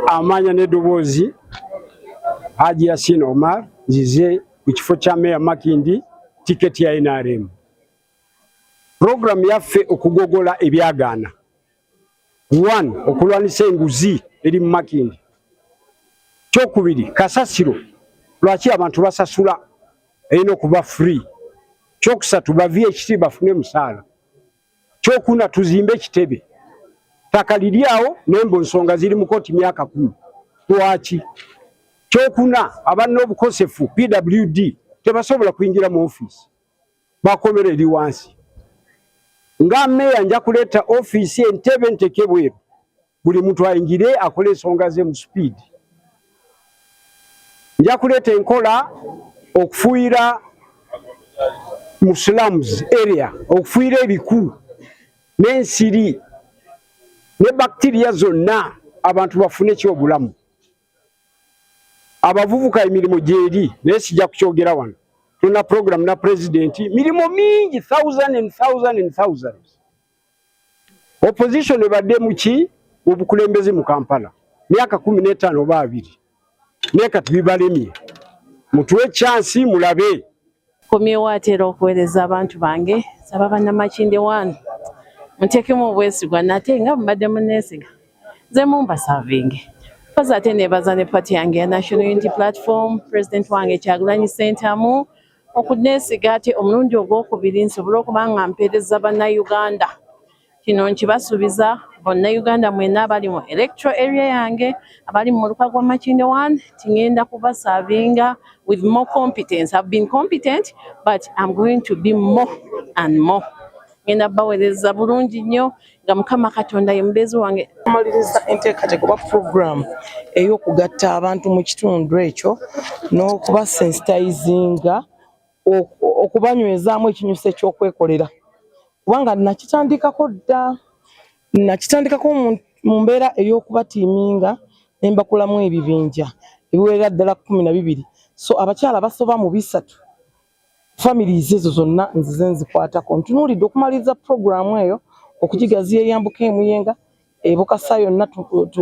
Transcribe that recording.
Amanya n'eddoboozi Haji Yasin Omar nzize ku kifo kya Meya Makindi tiketi ya NRM. Program yaffe okugogola ebyagaana. 1. Okulwanisa enguzi eri mu Makindi. Kyokubiri, kasasiro lwaki abantu basasula erina okuba free. Kyokusatu, ba VHT bafune musaala. Kyokuna, tuzimbe ekitebe. Ttaka liryawo nembo nsonga ziri mu kooti myaka 10. Lwaki? Kyokuna, abanna obukosefu PWD tebasobola kuyingira mu office. Bakomera eri wansi. Nga meya nja kuleeta office entebe nteke bweru. Buli muntu ayingire akole ensonga ze mu speed. Nja kuleeta enkola okufuuyira mu slums area, okufuuyira ebiku n'ensiri ne bacteria zonna abantu bafune ekyobulamu. Abavubuka emirimu gyeri naye sijja kukyogera wano. Tuna program na president mirimo mingi thousands. Opposition ebadde muki obukulembeze mu Kampala myaka 15 oba 2. Neka tubibalemye. Mutuwe chance mulabe. Komyewo atera okuweereza abantu bange saba bannamakindi 1 muteekemu obwesigwa nate nga mbadde muneesiga nze mumbasavinge koza ate nebaza ne party yange ya National Unity Platform president wange Kyagulanyi Ssentamu okuneesiga ate omulundi ogwokubiri nsobola okuba nga mpeereza bannayuganda. Kino nkibasuubiza bannayuganda mwena abali mu electoral area yange abali mu muluka gwa Makindi 1 tingenda kubasavinga with more competence. I've been competent but I'm going to be more and more. Ngenda baweereza bulungi nnyo nga Mukama Katonda ye mubeezi wange. Amaliriza enteekateeka oba program ey'okugatta abantu mu kitundu ekyo n'okubasensitizinga okubanywezaamu ekinyuso eky'okwekolera. Kubanga nakitandikako mu mbeera ey'okubatiiminga ne mbakulamu ebibinja ebiwerera ddala 12. So abakyala basoba mu 3 families ezo zonna nzize nzikwatako. Ntunuulidde okumaliriza program eyo okugigaziya eyambuka emuyenga eboka saa yonna